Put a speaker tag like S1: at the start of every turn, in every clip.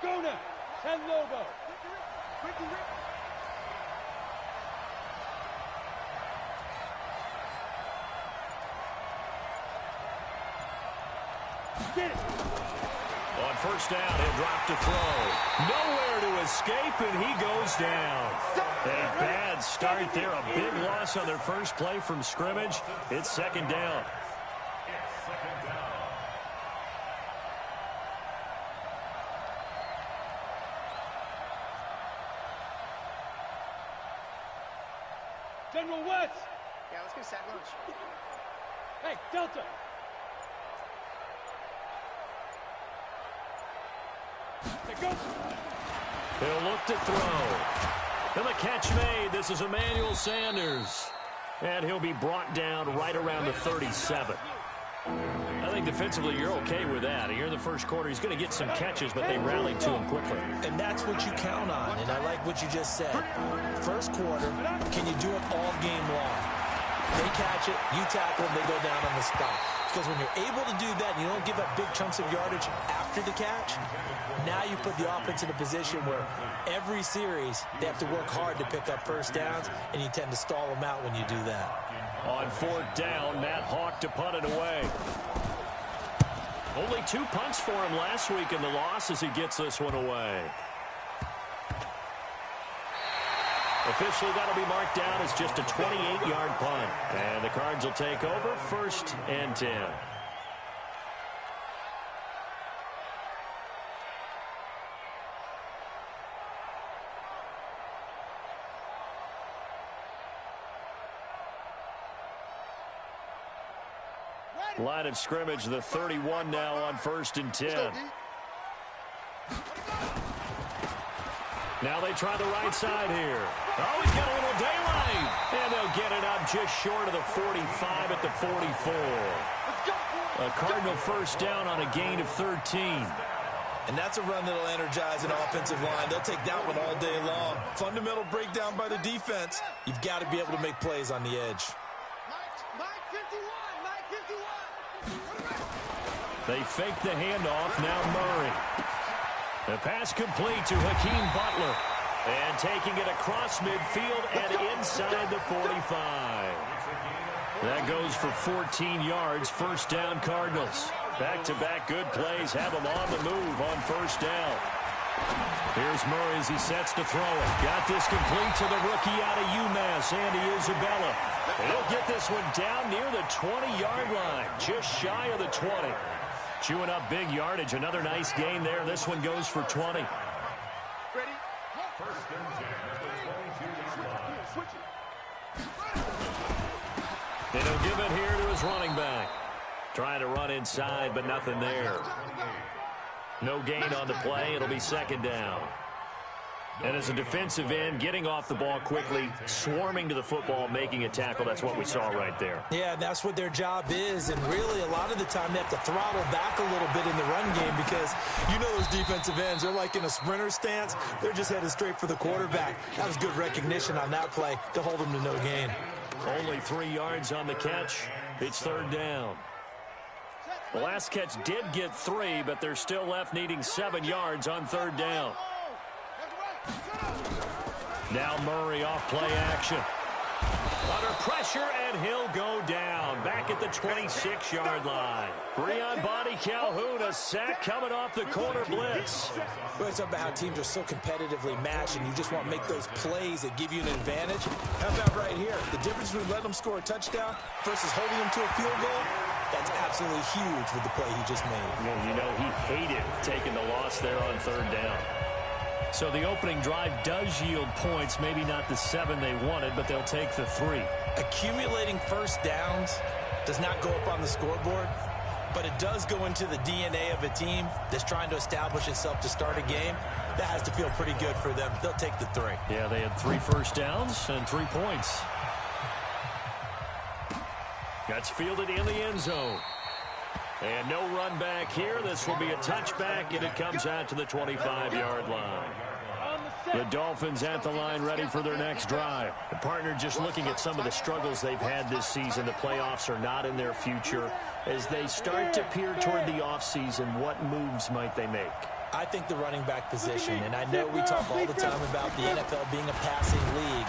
S1: Go now. Send Lobo. Get it.
S2: On first down, he'll drop to throw. Nowhere to escape, and he goes down. A bad start there. A big loss on their first play from scrimmage. It's second down.
S1: General West.
S3: Yeah, let's get sack lunch.
S1: Hey, Delta.
S2: He'll look to throw. And the catch made. This is Emmanuel Sanders. And he'll be brought down right around the 37. I think defensively you're okay with that. Here in the first quarter, he's going to get some catches, but they rallied to him quickly.
S4: And that's what you count on, and I like what you just said. First quarter, can you do it all game long? They catch it, you tackle them, they go down on the spot. Because when you're able to do that and you don't give up big chunks of yardage after the catch, now you put the offense in a position where every series they have to work hard to pick up first downs, and you tend to stall them out when you do that.
S2: On fourth down, Matt Hawk to punt it away. Only 2 punts for him last week in the loss as he gets this one away. Officially, that'll be marked down as just a 28-yard punt. And the Cards will take over, 1st and 10. Line of scrimmage, the 31 now on 1st and 10. Now they try the right side here. Oh, he's got a little daylight. And they'll get it up just short of the 45 at the 44. A Cardinal first down on a gain of 13.
S4: And that's a run that'll energize an offensive line. They'll take that one all day long. Fundamental breakdown by the defense. You've got to be able to make plays on the edge.
S2: They fake the handoff. Now Murray. The pass complete to Hakeem Butler. And taking it across midfield and inside the 45. That goes for 14 yards. First down, Cardinals. Back-to-back good plays have them on the move on first down. Here's Murray as he sets to throw it. Got this complete to the rookie out of UMass, Andy Isabella. And he'll get this one down near the 20-yard line, just shy of the 20. Chewing up big yardage. Another nice gain there. This one goes for 20.
S3: Ready?
S1: First and 10 at the 22.
S2: And he'll give it here to his running back. Trying to run inside, but nothing there. No gain on the play. It'll be second down. And as a defensive end, getting off the ball quickly, swarming to the football, making a tackle, that's what we saw right there.
S4: Yeah, that's what their job is, and really a lot of the time they have to throttle back a little bit in the run game because you know those defensive ends, they're like in a sprinter stance. They're just headed straight for the quarterback. That was good recognition on that play to hold them to no gain.
S2: Only 3 yards on the catch. It's third down. The last catch did get 3, but they're still left needing 7 yards on third down. Now Murray off play action. Under pressure, and he'll go down. Back at the 26-yard line. Breon Body Calhoun, a sack coming off the corner blitz.
S4: Well, it's about how teams are so competitively matched, and you just want to make those plays that give you an advantage. How about right here? The difference between letting them score a touchdown versus holding them to a field goal, that's absolutely huge with the play he just made.
S2: Well, you know, he hated taking the loss there on third down. So the opening drive does yield points, maybe not the 7 they wanted, but they'll take the 3.
S4: Accumulating first downs does not go up on the scoreboard, but it does go into the DNA of a team that's trying to establish itself to start a game. That has to feel pretty good for them. They'll take the 3.
S2: Yeah, they had 3 first downs and 3 points. That's fielded in the end zone. And no run back here. This will be a touchback, and it comes out to the 25-yard line. The Dolphins at the line ready for their next drive. The partner just looking at some of the struggles they've had this season. The playoffs are not in their future. As they start to peer toward the offseason, what moves might they make?
S4: I think the running back position, and I know we talk all the time about the NFL being a passing league,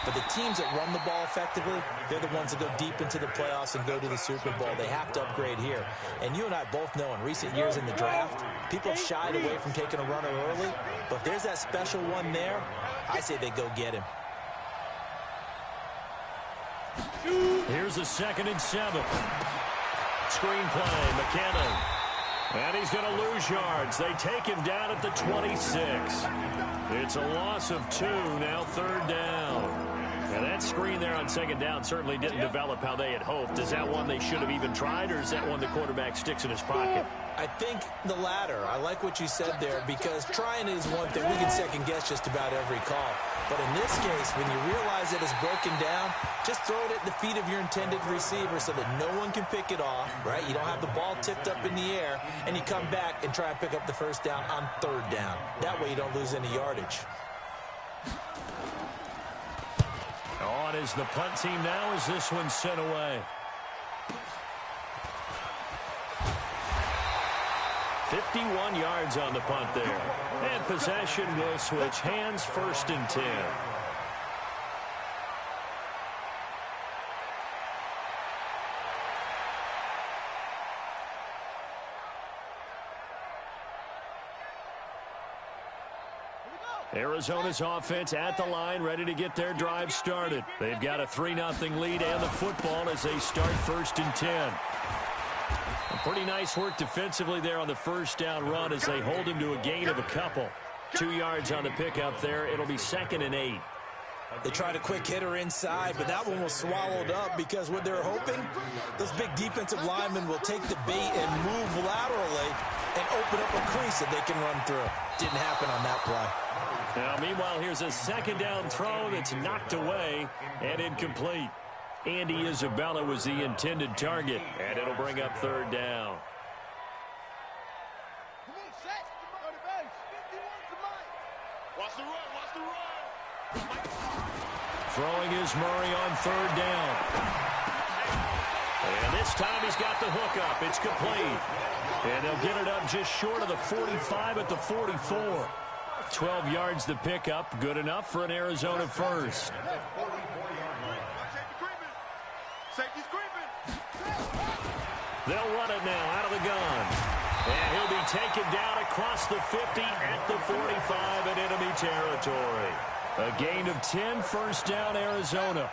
S4: but the teams that run the ball effectively, they're the ones that go deep into the playoffs and go to the Super Bowl. They have to upgrade here. And you and I both know in recent years in the draft, people have shied away from taking a runner early, but if there's that special one there, I say they go get him.
S2: Here's a 2nd and 7. Screen play, McKinnon. And he's going to lose yards. They take him down at the 26. It's a loss of 2, now 3rd down. And that screen there on 2nd down certainly didn't develop how they had hoped. Is that one they should have even tried, or is that one the quarterback sticks in his pocket?
S4: I think the latter. I like what you said there, because trying is one thing. We can second guess just about every call. But in this case, when you realize that it's broken down, just throw it at the feet of your intended receiver so that no one can pick it off, right? You don't have the ball tipped up in the air, and you come back and try and pick up the 1st down on 3rd down. That way you don't lose any yardage.
S2: On is the punt team now as this one's sent away. 51 yards on the punt there. And possession will switch hands, 1st and 10. Arizona's offense at the line, ready to get their drive started. They've got a 3-0 lead and the football as they start 1st and 10. Pretty nice work defensively there on the 1st down run as they hold him to a gain of a couple. 2 yards on the pickup there. It'll be 2nd and 8.
S4: They tried a quick hitter inside, but that one was swallowed up because what they're hoping, those big defensive linemen will take the bait and move laterally and open up a crease that they can run through. Didn't happen on that play.
S2: Now, meanwhile, here's a 2nd down throw that's knocked away and incomplete. Andy Isabella was the intended target, and it'll bring up 3rd down. Throwing is Murray on 3rd down. And this time he's got the hook up. It's complete. And they'll get it up just short of the 45 at the 44. 12 yards to pick up. Good enough for an Arizona 1st. They'll run it now out of the gun. And he'll be taken down across the 50 at the 45 in enemy territory. A gain of 10, 1st down, Arizona.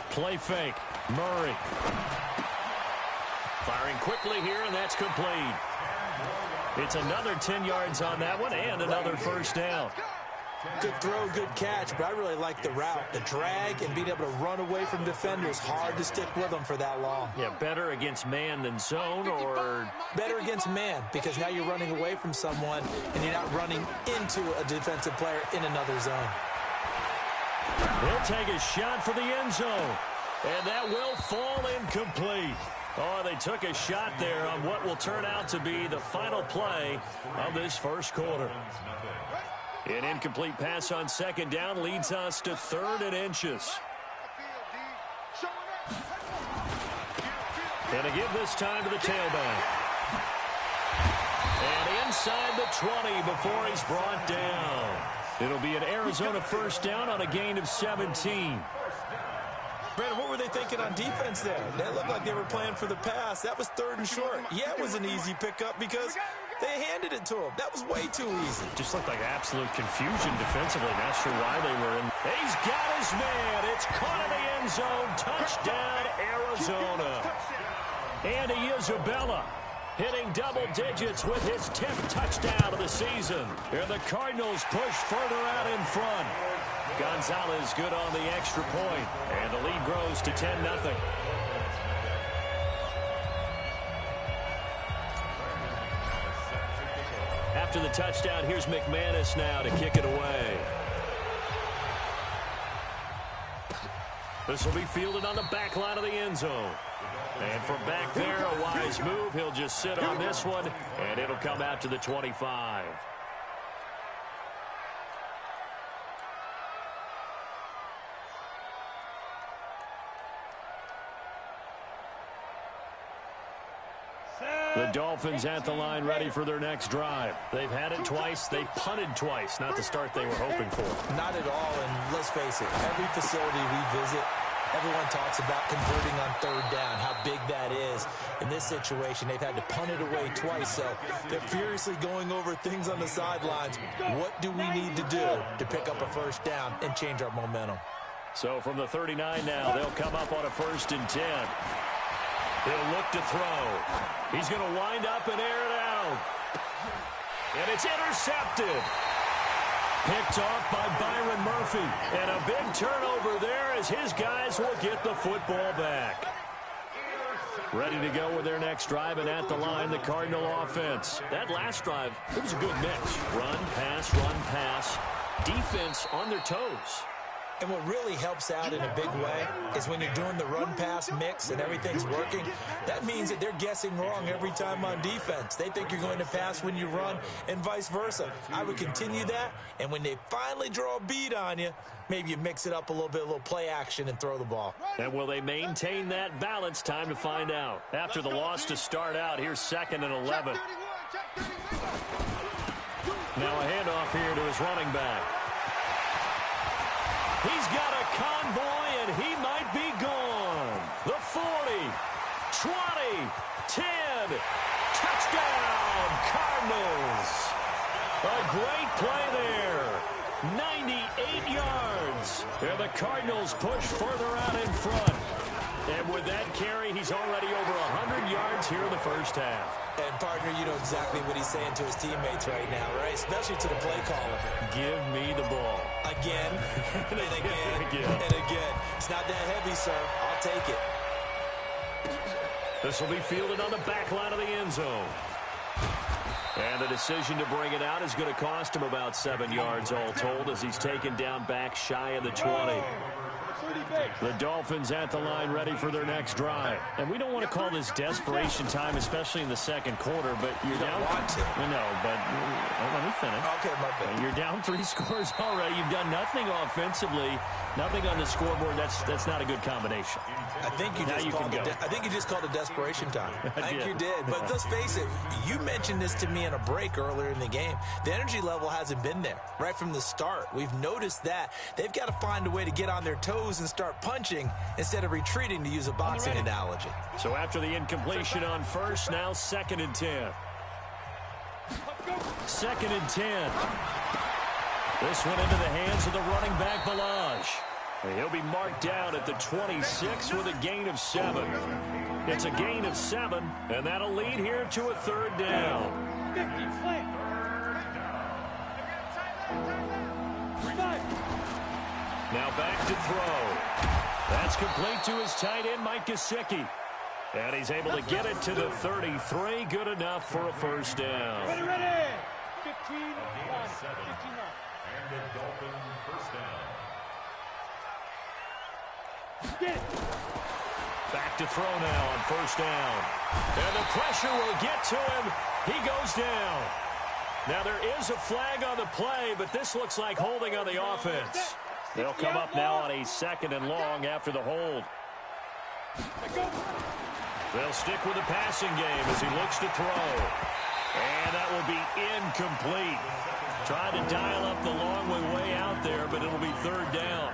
S2: Play fake. Murray. Firing quickly here, and that's complete. It's another 10 yards on that one and another 1st down.
S4: Good throw, good catch, but I really like the route. The drag and being able to run away from defenders, hard to stick with them for that long.
S2: Yeah, better against man than zone, or?
S4: Better against man, because now you're running away from someone and you're not running into a defensive player in another zone.
S2: He'll take a shot for the end zone, and that will fall incomplete. Oh, they took a shot there on what will turn out to be the final play of this 1st quarter. An incomplete pass on 2nd down leads us to 3rd and inches. And to give this time to the tailback. And inside the 20 before he's brought down. It'll be an Arizona 1st down on a gain of 17.
S4: Brandon, what were they thinking on defense there? That looked like they were playing for the pass. That was 3rd and short. Yeah, it was an easy pickup because they handed it to him. That was way too easy.
S2: Just looked like absolute confusion defensively. Not sure why they were in. He's got his man. It's caught in the end zone. Touchdown, Arizona. Andy Isabella hitting double digits with his 10th touchdown of the season. And the Cardinals push further out in front. Gonzalez good on the extra point, and the lead grows to 10-0. After the touchdown, here's McManus now to kick it away. This will be fielded on the back line of the end zone. And from back there, a wise move. He'll just sit on this one, and it'll come out to the 25. The Dolphins at the line ready for their next drive. They've had it twice. They've punted twice. Not the start they were hoping for.
S4: Not at all, and let's face it, every facility we visit, everyone talks about converting on third down, how big that is. In this situation, they've had to punt it away twice, so they're furiously going over things on the sidelines. What do we need to do to pick up a first down and change our momentum?
S2: So from the 39 now, they'll come up on a 1st and 10. He'll look to throw. He's going to wind up and air it out. And it's intercepted. Picked off by Byron Murphy. And a big turnover there as his guys will get the football back. Ready to go with their next drive, and at the line, the Cardinal offense. That last drive, it was a good mix. Run, pass, defense on their toes.
S4: And what really helps out in a big way is when you're doing the run-pass mix and everything's working, that means that they're guessing wrong every time on defense. They think you're going to pass when you run and vice versa. I would continue that, and when they finally draw a bead on you, maybe you mix it up a little play action and throw the ball.
S2: And will they maintain that balance? Time to find out. After the loss to start out, here's 2nd and 11. Now a handoff here to his running back. He's got a convoy, and he might be gone. The 40, 20, 10, touchdown, Cardinals. A great play there. 98 yards. And the Cardinals push further out in front. And with that carry, he's already over 100 yards here in the first half.
S4: And, partner, you know exactly what he's saying to his teammates right now, right? Especially to the play caller.
S2: Give me the ball.
S4: Again, and again, and again. It's not that heavy, sir. I'll take it.
S2: This will be fielded on the back line of the end zone. And the decision to bring it out is going to cost him about 7 yards all told as he's taken down back shy of the 20. The Dolphins at the line ready for their next drive. And we don't want to call this desperation time, especially in the second quarter, but you're down.
S4: Want to.
S2: No, but let me finish.
S4: Okay, my bad.
S2: You're down 3 scores already. You've done nothing offensively, nothing on the scoreboard. That's not a good combination.
S4: I think you just called it desperation time. I think you did. But let's face it, you mentioned this to me in a break earlier in the game. The energy level hasn't been there right from the start. We've noticed that. They've got to find a way to get on their toes and start punching instead of retreating, to use a boxing analogy.
S2: So after the incompletion on first, now 2nd and 10. 2nd and 10. This one into the hands of the running back, Balaj. He'll be marked down at the 26 with a gain of 7. It's a gain of 7, and that'll lead here to a 3rd down.
S1: 50, flank.
S2: Now back to throw. That's complete to his tight end, Mike Gesicki. And he's able to get it to the 33. Good enough for a 1st down.
S1: Ready. 15, 59.
S3: And the Dolphin 1st down.
S1: Get it.
S2: Back to throw now on 1st down. And the pressure will get to him. He goes down. Now there is a flag on the play, but this looks like holding on the offense. They'll come up now on a 2nd and long after the hold. They'll stick with the passing game as he looks to throw. And that will be incomplete. Trying to dial up the long way out there, but it'll be 3rd down.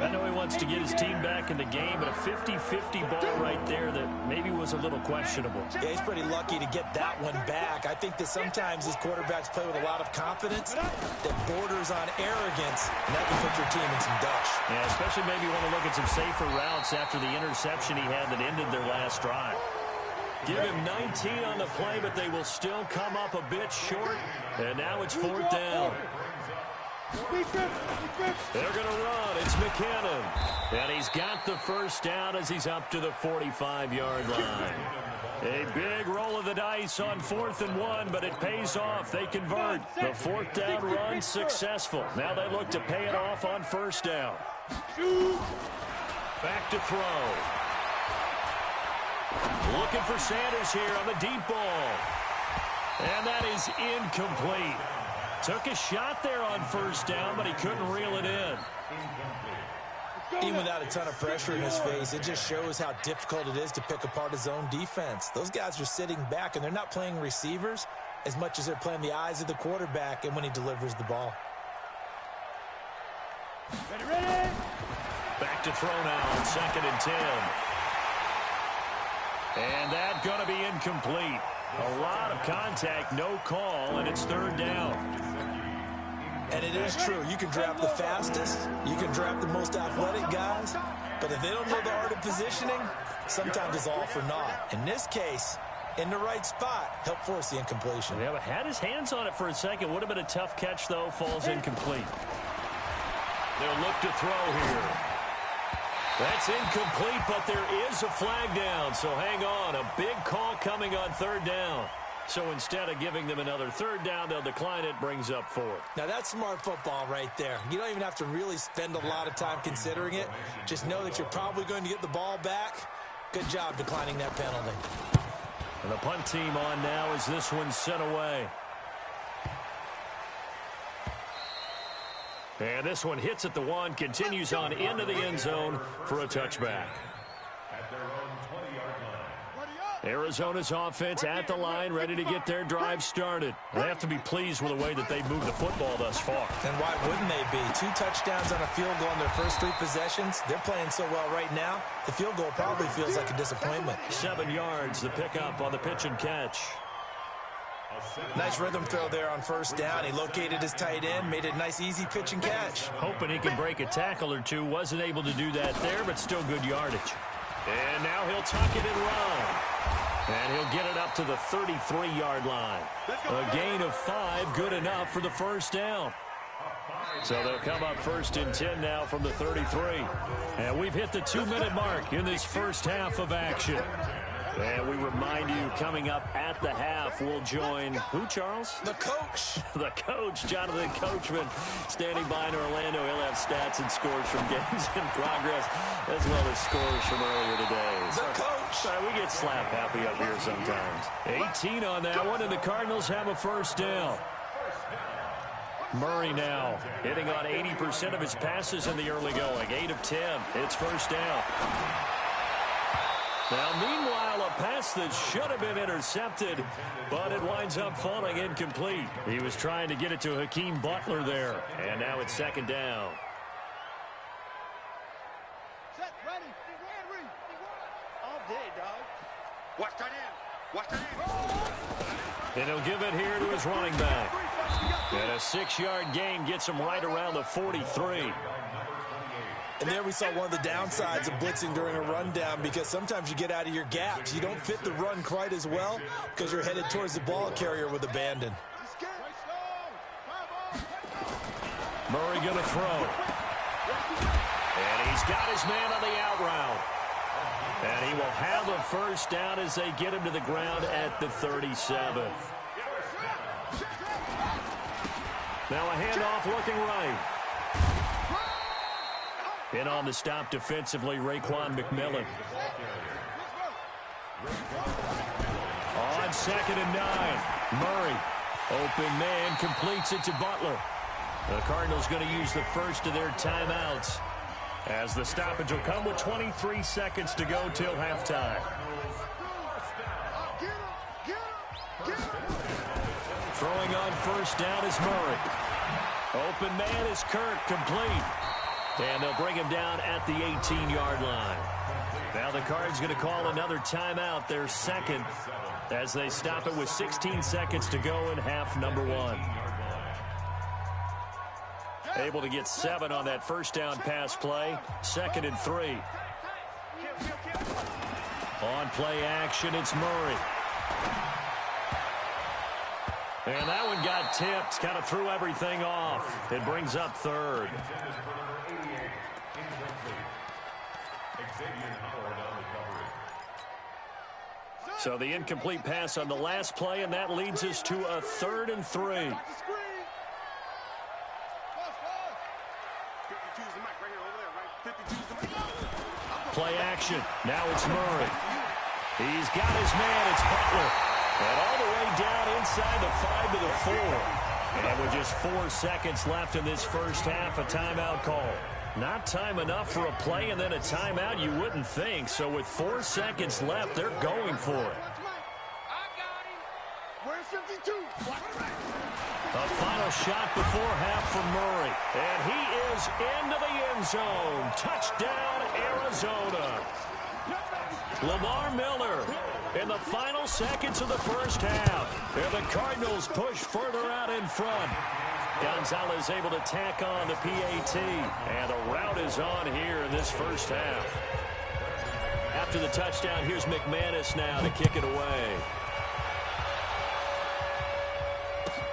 S2: I know he wants to get his team back in the game, but a 50-50 ball right there that maybe was a little questionable.
S4: Yeah, he's pretty lucky to get that one back. I think that sometimes these quarterbacks play with a lot of confidence that borders on arrogance, and that can put your team in some dutch.
S2: Yeah, especially maybe you want to look at some safer routes after the interception he had that ended their last drive. Give him 19 on the play, but they will still come up a bit short, and now it's 4th down. They're going to run. It's McKinnon. And he's got the 1st down as he's up to the 45-yard line. A big roll of the dice on 4th and 1, but it pays off. They convert. The 4th down run successful. Now they look to pay it off on 1st down. Back to throw. Looking for Sanders here on the deep ball. And that is incomplete. Took a shot there on 1st down, but he couldn't reel it in.
S4: Even without a ton of pressure in his face, it just shows how difficult it is to pick apart his own defense. Those guys are sitting back, and they're not playing receivers as much as they're playing the eyes of the quarterback and when he delivers the ball.
S1: Ready.
S2: Back to throw now on 2nd and 10. And that's going to be incomplete. A lot of contact, no call, and it's 3rd down.
S4: And it is true. You can draft the fastest. You can draft the most athletic guys. But if they don't know the art of positioning, sometimes it's all for naught. In this case, in the right spot, help force the incompletion.
S2: Yeah, but had his hands on it for a second. Would have been a tough catch, though. Falls incomplete. They'll look to throw here. That's incomplete, but there is a flag down. So hang on. A big call coming on 3rd down. So instead of giving them another 3rd down, they'll decline it, brings up 4th.
S4: Now, that's smart football right there. You don't even have to really spend a lot of time considering it. Just know that you're probably going to get the ball back. Good job declining that penalty.
S2: And the punt team on now as this one's sent away. And this one hits at the 1, continues on into the end zone for a touchback.
S3: At their own 20-yard line.
S2: Arizona's offense at the line, ready to get their drive started. They have to be pleased with the way that they've moved the football thus far.
S4: And why wouldn't they be? 2 touchdowns on a field goal in their first 3 possessions. They're playing so well right now, the field goal probably feels like a disappointment.
S2: 7 yards, the pickup on the pitch and catch.
S4: Nice rhythm throw there on 1st down. He located his tight end, made it a nice, easy pitch and catch.
S2: Hoping he can break a tackle or two. Wasn't able to do that there, but still good yardage. And now he'll tuck it and run. And he'll get it up to the 33-yard line. A gain of 5, good enough for the 1st down. So they'll come up 1st and 10 now from the 33. And we've hit the 2-minute mark in this first half of action. And we remind you, coming up at the half, we'll join who, Charles?
S4: The coach.
S2: The coach, Jonathan Coachman, standing by in Orlando. He'll have stats and scores from games in progress, as well as scores from earlier today.
S4: The coach.
S2: Sorry, we get slap happy up here sometimes. 18 on that one, and the Cardinals have a 1st down. Murray now hitting on 80% of his passes in the early going. 8 of 10. It's 1st down. Now, meanwhile, a pass that should have been intercepted, but it winds up falling incomplete. He was trying to get it to Hakeem Butler there, and now it's 2nd down.
S1: Set, ready. All day, dog. Watch that in. Watch that in.
S2: And he'll give it here to his running back. And a 6-yard gain gets him right around the 43.
S4: And there we saw one of the downsides of blitzing during a rundown, because sometimes you get out of your gaps. You don't fit the run quite as well because you're headed towards the ball carrier with abandon.
S2: Murray going to throw. And he's got his man on the out route. And he will have a 1st down as they get him to the ground at the 37. Now a handoff looking right. In on the stop defensively, Raekwon McMillan. On 2nd and 9, Murray. Open man, completes it to Butler. The Cardinals going to use the first of their timeouts, as the stoppage will come with 23 seconds to go till halftime. Throwing on 1st down is Murray. Open man is Kirk, complete. And they'll bring him down at the 18-yard line. Now the Cards going to call another timeout, their 2nd, as they stop it with 16 seconds to go in half number 1. Able to get 7 on that 1st down pass play. 2nd and 3. On play action, it's Murray. And that one got tipped, kind of threw everything off. It brings up 3rd. So the incomplete pass on the last play, and that leads us to a 3rd and 3. Play action. Now it's Murray. He's got his man. It's Butler. And all the way down inside the 5 to the 4. And with just 4 seconds left in this first half, a timeout call. Not time enough for a play and then a timeout, you wouldn't think. So with 4 seconds left, they're going for it.
S1: Where's 52?
S2: A final shot before half for Murray. And he is into the end zone. Touchdown, Arizona. Lamar Miller in the final seconds of the first half. And the Cardinals push further out in front. Gonzalez able to tack on the PAT. And the route is on here in this first half. After the touchdown, here's McManus now to kick it away.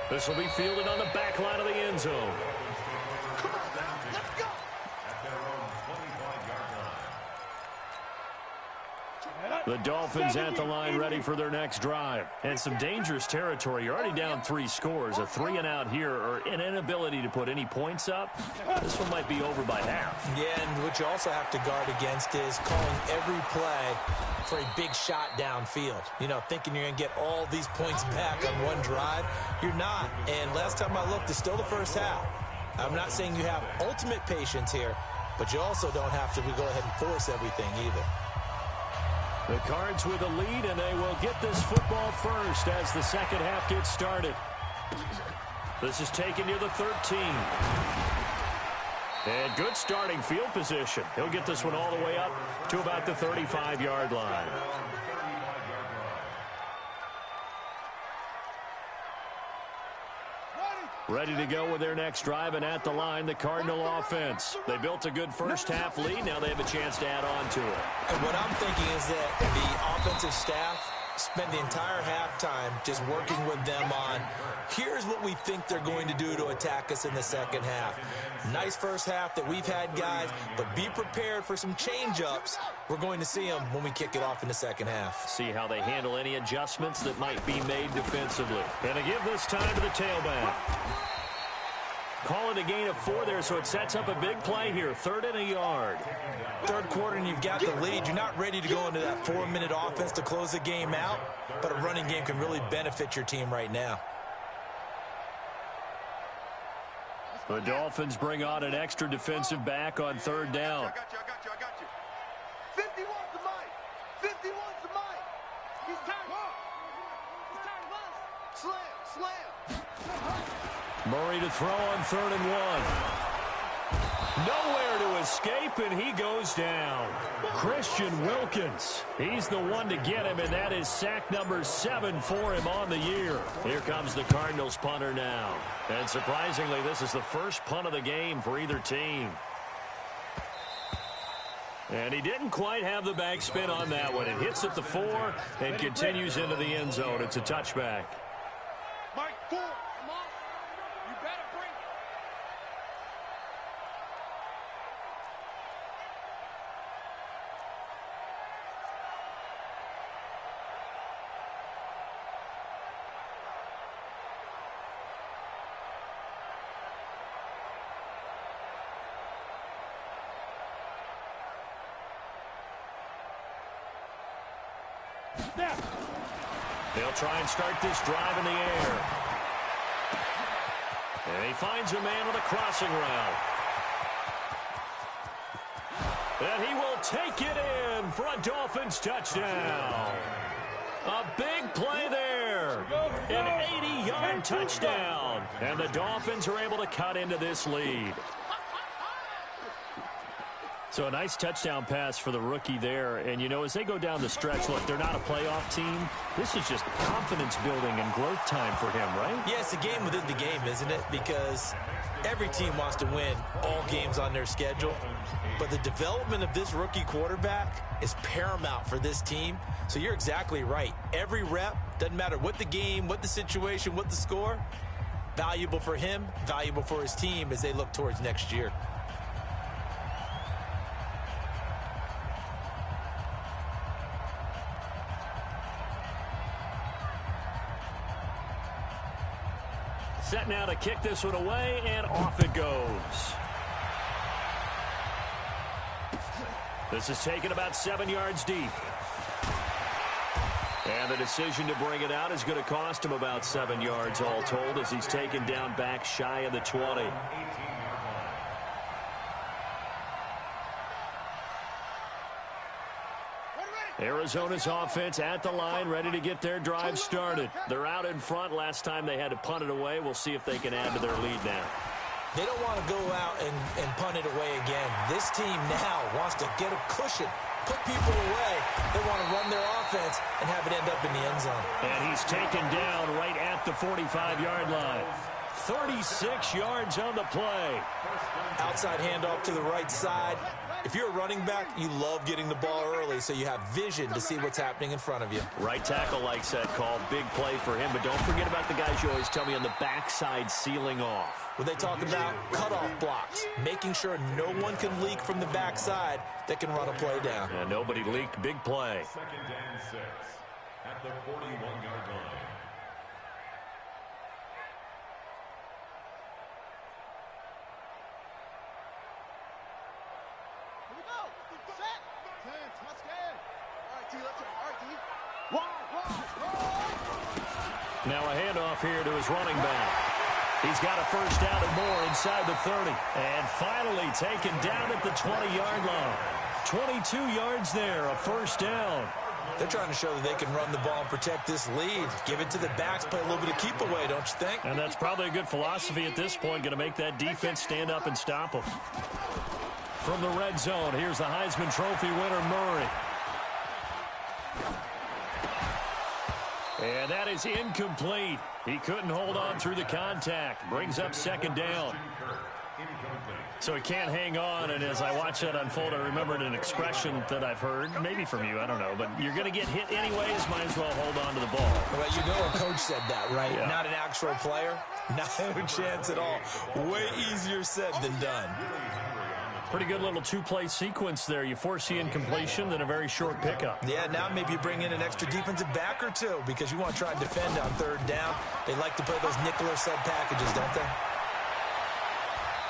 S2: This will be fielded on the back line of the end zone.
S1: Come on, let's go.
S3: At their own 25-yard line.
S2: The Dolphins at the line ready for their next drive. And some dangerous territory. You're already down 3 scores. A 3-and-out here or an inability to put any points up. This one might be over by half.
S4: Yeah, and what you also have to guard against is calling every play for a big shot downfield. You know, thinking you're going to get all these points back on one drive. You're not. And last time I looked, it's still the first half. I'm not saying you have ultimate patience here, but you also don't have to go ahead and force everything either.
S2: The Cards with a lead, and they will get this football first as the second half gets started. This is taken near the 13. And good starting field position. He'll get this one all the way up to about the 35-yard line. Ready to go with their next drive, and at the line, the Cardinal offense. They built a good first-half lead. Now they have a chance to add on to it.
S4: And what I'm thinking is that the offensive staff spend the entire halftime just working with them on, here's what we think they're going to do to attack us in the second half. Nice first half that we've had, guys, but be prepared for some change-ups. We're going to see them when we kick it off in the second half.
S2: See how they handle any adjustments that might be made defensively. And to give this time to the tailback. Call it a gain of 4 there, so it sets up a big play here. 3rd and a yard.
S4: Third quarter and you've got the lead. You're not ready to go into that 4-minute offense to close the game out, but a running game can really benefit your team right now.
S2: The Dolphins bring on an extra defensive back on 3rd down.
S1: I got you. 50 wants the mic. 50 wants the mic. He's tired. He's tired of us. Slam.
S2: Murray to throw on 3rd and 1. Nowhere to escape, and he goes down. Christian Wilkins. He's the one to get him, and that is sack number 7 for him on the year. Here comes the Cardinals punter now. And surprisingly, this is the first punt of the game for either team. And he didn't quite have the backspin on that one. It hits at the 4 and continues into the end zone. It's a touchback.
S1: Mike, 4. Come on. You better bring it.
S2: They'll try and start this drive in the air. And he finds a man with a crossing route. And he will take it in for a Dolphins touchdown. A big play there. An 80-yard touchdown. And the Dolphins are able to cut into this lead. So a nice touchdown pass for the rookie there. And, you know, as they go down the stretch, look, they're not a playoff team. This is just confidence building and growth time for him, right?
S4: Yeah, it's a game within the game, isn't it? Because every team wants to win all games on their schedule. But the development of this rookie quarterback is paramount for this team. So you're exactly right. Every rep, doesn't matter what the game, what the situation, what the score, valuable for him, valuable for his team as they look towards next year.
S2: Set now to kick this one away, and off it goes. This is taken about 7 yards deep. And the decision to bring it out is going to cost him about 7 yards all told as he's taken down back shy of the 20. Arizona's offense at the line, ready to get their drive started. They're out in front. Last time they had to punt it away. We'll see if they can add to their lead now.
S4: They don't want to go out and punt it away again. This team now wants to get a cushion, put people away. They want to run their offense and have it end up in the end zone.
S2: And he's taken down right at the 45-yard line. 36 yards on the play.
S4: Outside handoff to the right side. If you're a running back, you love getting the ball early so you have vision to see what's happening in front of you.
S2: Right tackle likes that call. Big play for him. But don't forget about the guys you always tell me on the backside sealing off.
S4: When they talk about cutoff blocks, making sure no one can leak from the backside that can run a play down.
S2: And nobody leaked. Big play.
S3: 2nd and 6 at the 41-yard line.
S2: Now a handoff here to his running back. He's got a first down and more inside the 30. And finally taken down at the 20-yard line. 22 yards there, a first down.
S4: They're trying to show that they can run the ball and protect this lead. Give it to the backs, play a little bit of keep away, don't you think?
S2: And that's probably a good philosophy at this point, going to make that defense stand up and stop them. From the red zone, here's the Heisman Trophy winner, Murray. And that is incomplete. He couldn't hold on through the contact. Brings up 2nd down. So he can't hang on, and as I watch that unfold, I remembered an expression that I've heard, maybe from you, I don't know, but you're going to get hit anyways, might as well hold on to the ball.
S4: Well, you know a coach said that, right?
S2: Yeah.
S4: Not an actual player. No chance at all. Way easier said than done.
S2: Pretty good little two-play sequence there. You force the incompletion, then a very short pickup.
S4: Yeah, now maybe you bring in an extra defensive back or two because you want to try and defend on 3rd down. They like to play those nickel or sub packages, don't they?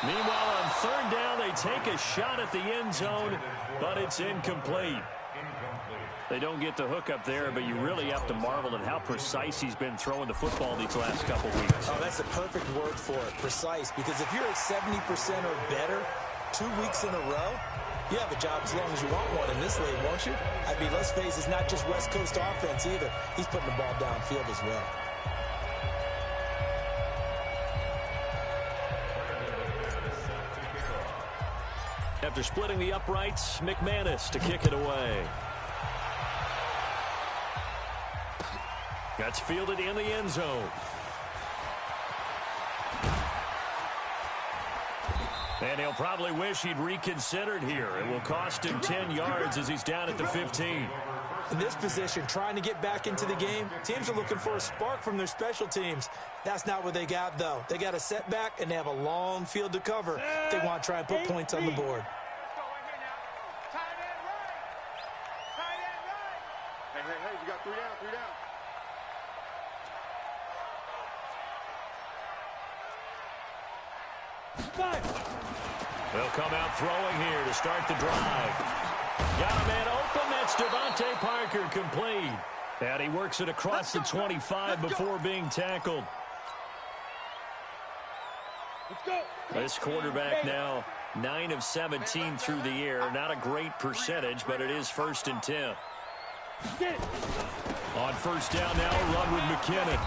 S2: Meanwhile, on 3rd down, they take a shot at the end zone, but it's incomplete. They don't get the hook up there, but you really have to marvel at how precise he's been throwing the football these last couple weeks.
S4: Oh, that's a perfect word for it, precise, because if you're at 70% or better 2 weeks in a row, you have a job as long as you want one in this league, won't you? I mean, let's face it, it's not just West Coast offense either. He's putting the ball downfield as well.
S2: After splitting the uprights, McManus to kick it away. That's fielded in the end zone. And he'll probably wish he'd reconsidered here. It will cost him 10 yards as he's down at the 15.
S4: In this position, trying to get back into the game, teams are looking for a spark from their special teams. That's not what they got, though. They got a setback, and they have a long field to cover if they want to try and put points on the board.
S1: Hey, you got 3 down, 3 down.
S2: They'll come out throwing here to start the drive. Got a man open. That's Devontae Parker, complete. And he works it across the 25 before being tackled. This quarterback now 9 of 17 through the air. Not a great percentage, but it is 1st and 10. On 1st down now, a run with McKinnon.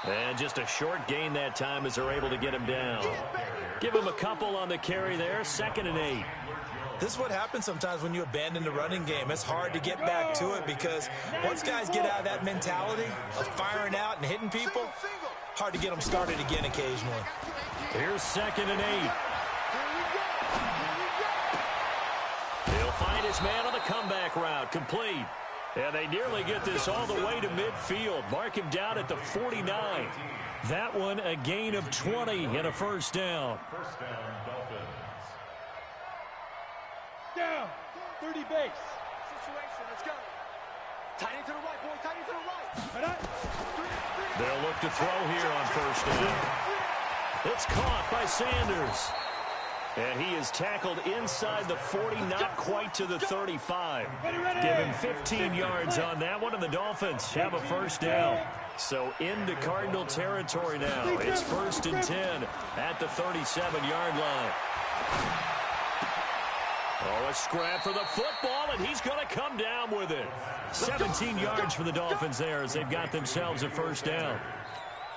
S2: And just a short gain that time as they're able to get him down. Give him a couple on the carry there. 2nd and 8.
S4: This is what happens sometimes when you abandon the running game. It's hard to get back to it because once guys get out of that mentality of firing out and hitting people, hard to get them started again occasionally.
S2: Here's 2nd and 8. He'll find his man on the comeback route. Complete. And they nearly get this all the way to midfield. Mark him down at the 49. That one a gain of 20 and a 1st down.
S3: 1st down, Dolphins.
S1: Down. 30 base. Situation. Let's go. Tight end to the right, boy. Tight end to the right.
S2: They'll look to throw here on 1st down. It's caught by Sanders. And he is tackled inside the 40, not quite to the 35. Give him 15 yards on that one, and the Dolphins have a 1st down. So into Cardinal territory now. It's 1st and 10 at the 37-yard line. Oh, a scrap for the football, and he's going to come down with it. 17 yards for the Dolphins there as they've got themselves a first down.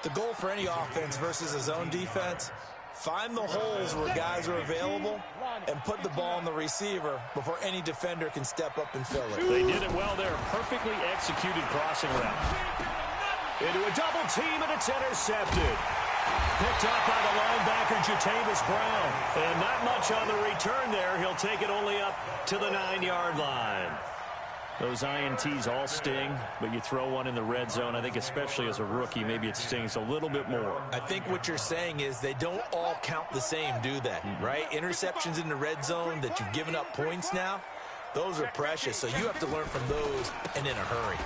S4: The goal for any offense versus a zone defense, find the holes where guys are available and put the ball on the receiver before any defender can step up and fill it.
S2: They did it well there. Perfectly executed crossing route. Into a double team, and it's intercepted. Picked up by the linebacker, Jatavis Brown. And not much on the return there. He'll take it only up to the 9-yard line. Those INTs all sting, but you throw one in the red zone, I think especially as a rookie, maybe it stings a little bit more.
S4: I think what you're saying is they don't all count the same, do they? Right? Interceptions in the red zone that you've given up points now, those are precious, so you have to learn from those and in a hurry.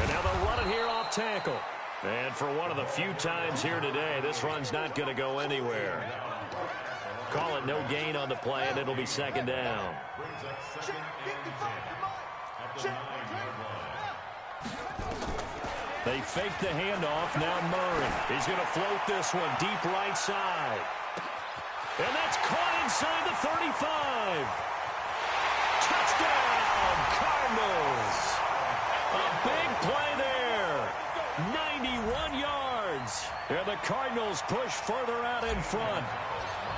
S2: And now they'll run it here off tackle. And for one of the few times here today, this run's not going to go anywhere. Call it no gain on the play, and it'll be second down. They fake the handoff. Now Murray. He's going to float this one deep right side. And that's caught inside the 35. Touchdown, Cardinals. A big play there. 91 yards. And the Cardinals push further out in front.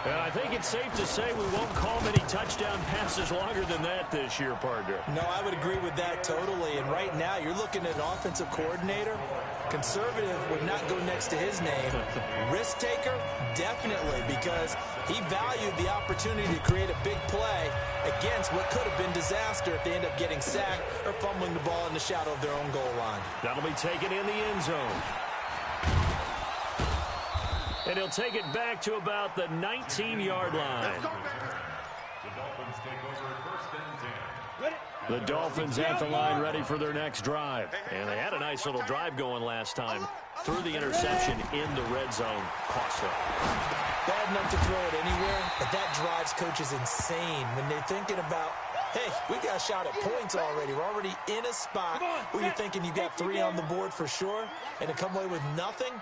S2: And I think it's safe to say we won't call many touchdown passes longer than that this year, partner.
S4: No, I would agree with that totally. And right now, you're looking at an offensive coordinator. Conservative would not go next to his name. Risk taker, definitely, because he valued the opportunity to create a big play against what could have been disaster if they end up getting sacked or fumbling the ball in the shadow of their own goal line.
S2: That'll be taken in the end zone. And he'll take it back to about the 19-yard line. The Dolphins at the line ready for their next drive. And they had a nice little drive going last time. Threw the interception in the red zone. Cost them.
S4: Bad enough to throw it anywhere, but that drives coaches insane when they're thinking about, hey, we got a shot at points already. We're already in a spot where you're thinking you got 3 on the board for sure, and to come away with nothing,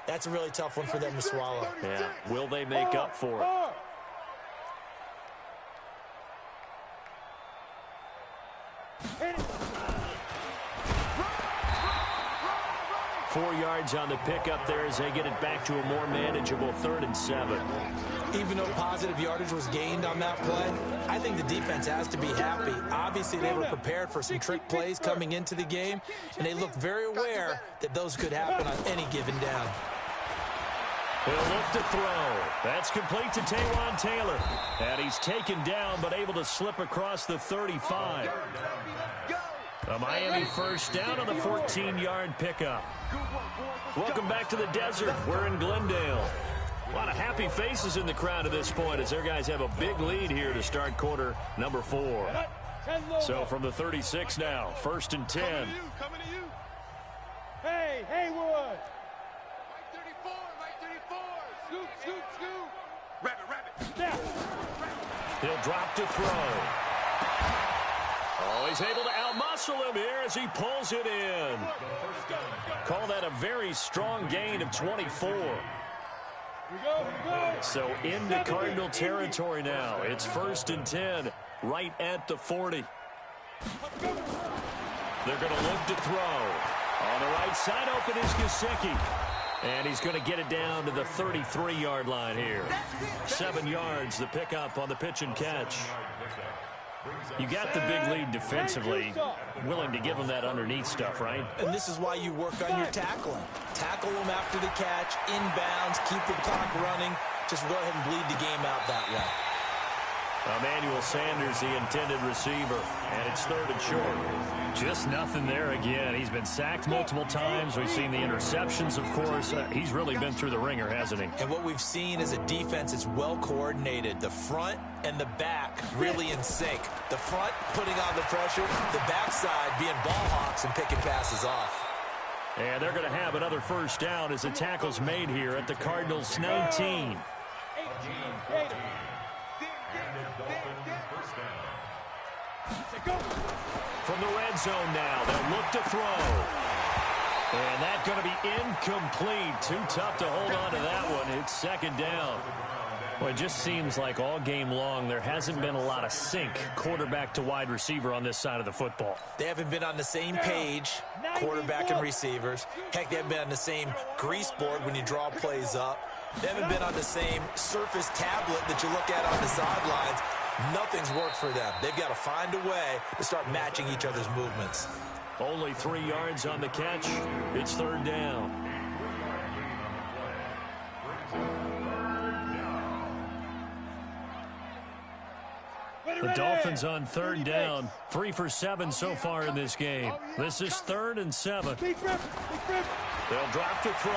S4: that's a really tough one for them to swallow.
S2: Yeah. Will they make up for it? 4 yards on the pickup there as they get it back to a more manageable 3rd and 7.
S4: Even though positive yardage was gained on that play, I think the defense has to be happy. Obviously, they were prepared for some trick plays coming into the game, and they looked very aware that those could happen on any given down.
S2: He'll look to throw. That's complete to Taywan Taylor. And he's taken down, but able to slip across the 35. A Miami first down on the 14-yard pickup. Welcome back to the desert. We're in Glendale. A lot of happy faces in the crowd at this point as their guys have a big lead here to start quarter number 4. So from the 36 now, 1st and 10.
S1: Coming to you. Hey, Haywood. Scoop. Rabbit.
S2: He'll drop to throw. Oh, he's able to outmuscle him here as he pulls it in. Call that a very strong gain of 24. So into Cardinal territory now. It's 1st and 10, right at the 40. They're going to look to throw. On the right side, open is Gesicki. And he's going to get it down to the 33-yard line here. 7 yards, the pickup on the pitch and catch. You got the big lead defensively, willing to give them that underneath stuff, right?
S4: And this is why you work on your tackling. Tackle them after the catch, inbounds, keep the clock running. Just go ahead and bleed the game out that way.
S2: Emmanuel Sanders, the intended receiver, and it's 3rd and short. Just nothing there again. He's been sacked multiple times. We've seen the interceptions, of course. He's really been through the ringer, hasn't he?
S4: And what we've seen is a defense that's well coordinated. The front and the back really in sync. The front putting on the pressure, the backside being ball hawks and picking passes off.
S2: And they're going to have another first down as the tackle's made here at the Cardinals' 19. From the red zone now, they'll look to throw. And that's going to be incomplete. Too tough to hold on to that one. It's 2nd down. Well, it just seems like all game long there hasn't been a lot of sync quarterback to wide receiver on this side of the football.
S4: They haven't been on the same page, quarterback and receivers. Heck, they haven't been on the same grease board when you draw plays up. They haven't been on the same surface tablet that you look at on the sidelines. Nothing's worked for them. They've got to find a way to start matching each other's movements.
S2: Only 3 yards on the catch. It's third down. The Dolphins on third down, 3 for 7 so far in this game. This is 3rd and 7. They'll drop to throw.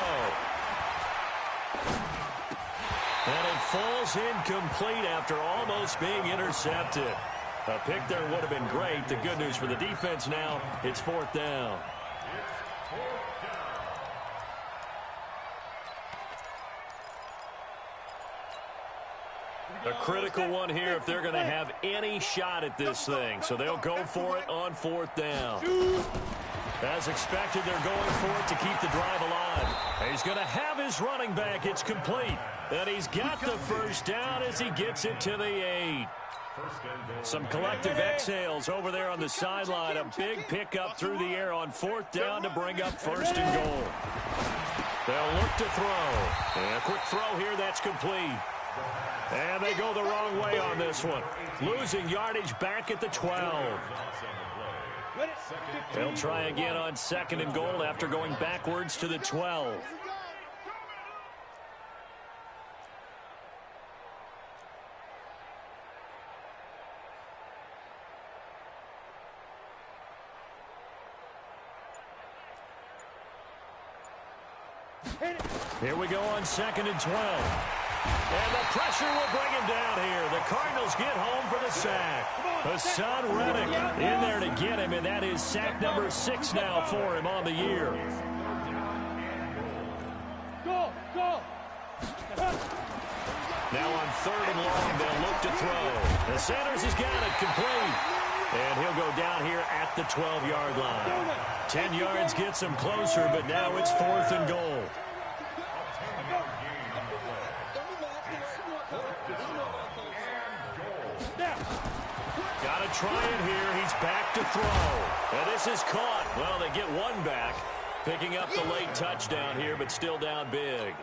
S2: And it falls incomplete after almost being intercepted. A pick there would have been great. The good news for the defense now, it's 4th down. A critical one here if they're going to have any shot at this thing. So they'll go for it on 4th down. As expected, they're going for it to keep the drive alive. He's going to have his running back. It's complete. And he's got the first down as he gets it to the 8. Some collective exhales over there on the sideline. A big pickup through the air on 4th down to bring up 1st and goal. They'll look to throw. And a quick throw here. That's complete. And they go the wrong way on this one. Losing yardage back at the 12. They'll try again on 2nd and goal after going backwards to the 12. Here we go on 2nd and 12. And the pressure will bring him down here. The Cardinals get home for the sack. Hassan Reddick in there to get him, and that is sack number 6 now for him on the year. Now on 3rd and long, they'll look to throw. And Sanders has got it complete. And he'll go down here at the 12-yard line. 10 yards gets him closer, but now it's 4th and goal. Got to try it here. He's back to throw. And this is caught. Well, they get one back. Picking up the late touchdown here, but still down big.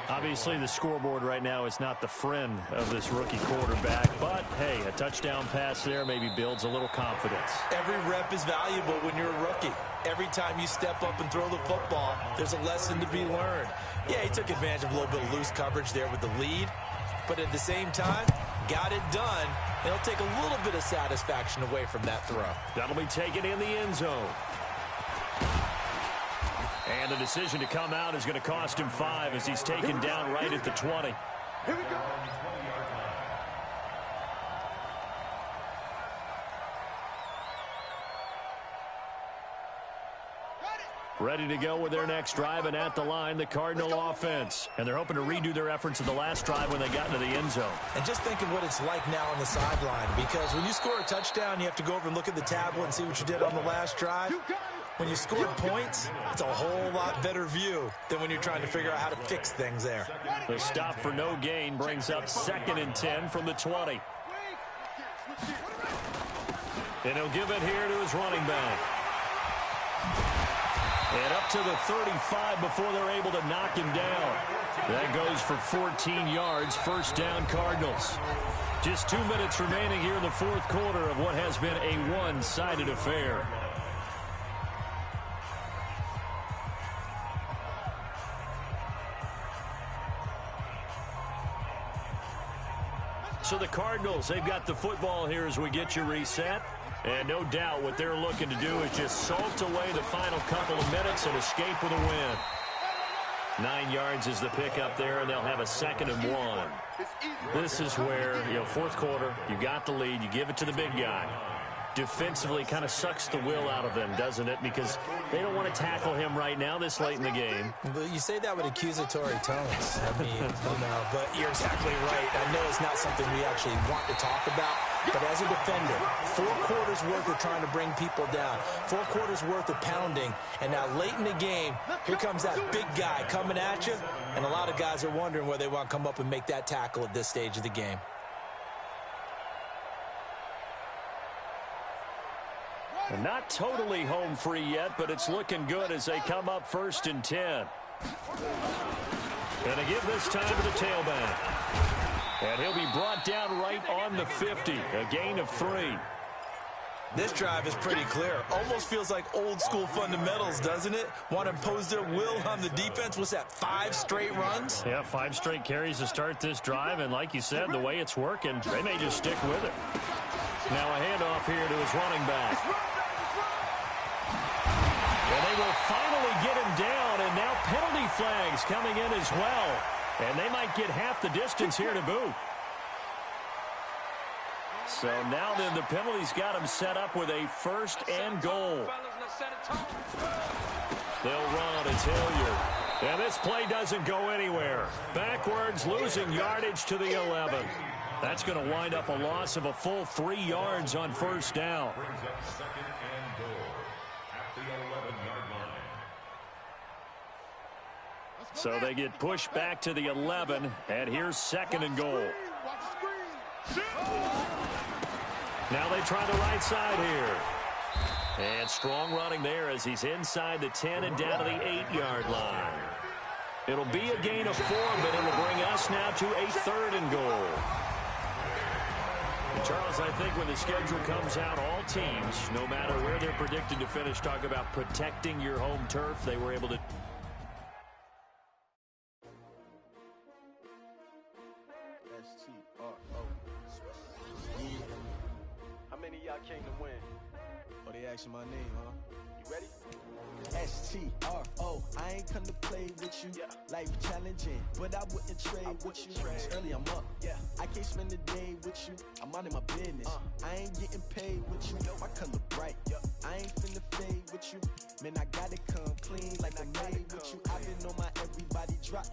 S2: Obviously, the scoreboard right now is not the friend of this rookie quarterback. But, hey, a touchdown pass there maybe builds a little confidence.
S4: Every rep is valuable when you're a rookie. Every time you step up and throw the football, there's a lesson to be learned. Yeah, he took advantage of a little bit of loose coverage there with the lead. But at the same time, got it done. It'll take a little bit of satisfaction away from that throw.
S2: That'll be taken in the end zone. And the decision to come out is going to cost him 5 as he's taken down right at the 20.
S1: Here we go.
S2: Ready to go with their next drive, and at the line, the Cardinal offense. And they're hoping to redo their efforts of the last drive when they got into the end zone.
S4: And just think of what it's like now on the sideline, because when you score a touchdown, you have to go over and look at the tablet and see what you did on the last drive. When you score points, it's a whole lot better view than when you're trying to figure out how to fix things there.
S2: The stop for no gain brings up 2nd and 10 from the 20. And he'll give it here to his running back. And up to the 35 before they're able to knock him down. That goes for 14 yards, 1st down Cardinals. Just 2 minutes remaining here in the 4th quarter of what has been a one-sided affair. So the Cardinals, they've got the football here as we get you reset. And no doubt what they're looking to do is just salt away the final couple of minutes and escape with a win. 9 yards is the pickup there, and they'll have a 2nd and 1. This is where, 4th quarter, you got the lead, you give it to the big guy. Defensively kind of sucks the will out of them, doesn't it? Because they don't want to tackle him right now this late in the game.
S4: But you say that with accusatory tones. I mean, but you're exactly right. I know it's not something we actually want to talk about. But as a defender, 4 quarters worth of trying to bring people down, 4 quarters worth of pounding, and now late in the game, here comes that big guy coming at you, and a lot of guys are wondering where they want to come up and make that tackle at this stage of the game.
S2: And not totally home free yet, but it's looking good as they come up 1st and 10. Going to give this time to the tailback. And he'll be brought down right on the 50, a gain of 3.
S4: This drive is pretty clear. Almost feels like old school fundamentals, doesn't it? Want to impose their will on the defense. What's that, 5 straight runs?
S2: Yeah, 5 straight carries to start this drive, and like you said, the way it's working, they may just stick with it. Now a handoff here to his running back. And they will finally get him down, and now penalty flags coming in as well. And they might get half the distance here to boot. So now then the penalty's got him set up with a 1st and goal. They'll run, it's Hilliard. And this play doesn't go anywhere. Backwards, losing yardage to the 11. That's going to wind up a loss of a full 3 yards on 1st down.
S3: Brings up 2nd and goal at the 11-yard line.
S2: So they get pushed back to the 11, and here's 2nd and goal. Now they try the right side here. And strong running there as he's inside the 10 and down to the 8-yard line. It'll be a gain of 4, but it'll bring us now to a 3rd and goal. Charles, I think when the schedule comes out, all teams, no matter where they're predicted to finish, talk about protecting your home turf. They were able to...
S1: How many of y'all came to win?
S5: Oh, they asking my name, huh?
S1: You ready?
S5: S-T-R-O, I ain't come to play with you.
S1: Yeah.
S5: Life challenging, but I wouldn't trade with you. It's early, I'm up.
S1: Yeah.
S5: I can't spend the day with you. I'm minding my business. I ain't getting paid with you. My color bright. I ain't finna fade with you. Man, I gotta come clean like I made with you. I've been on my everybody drop.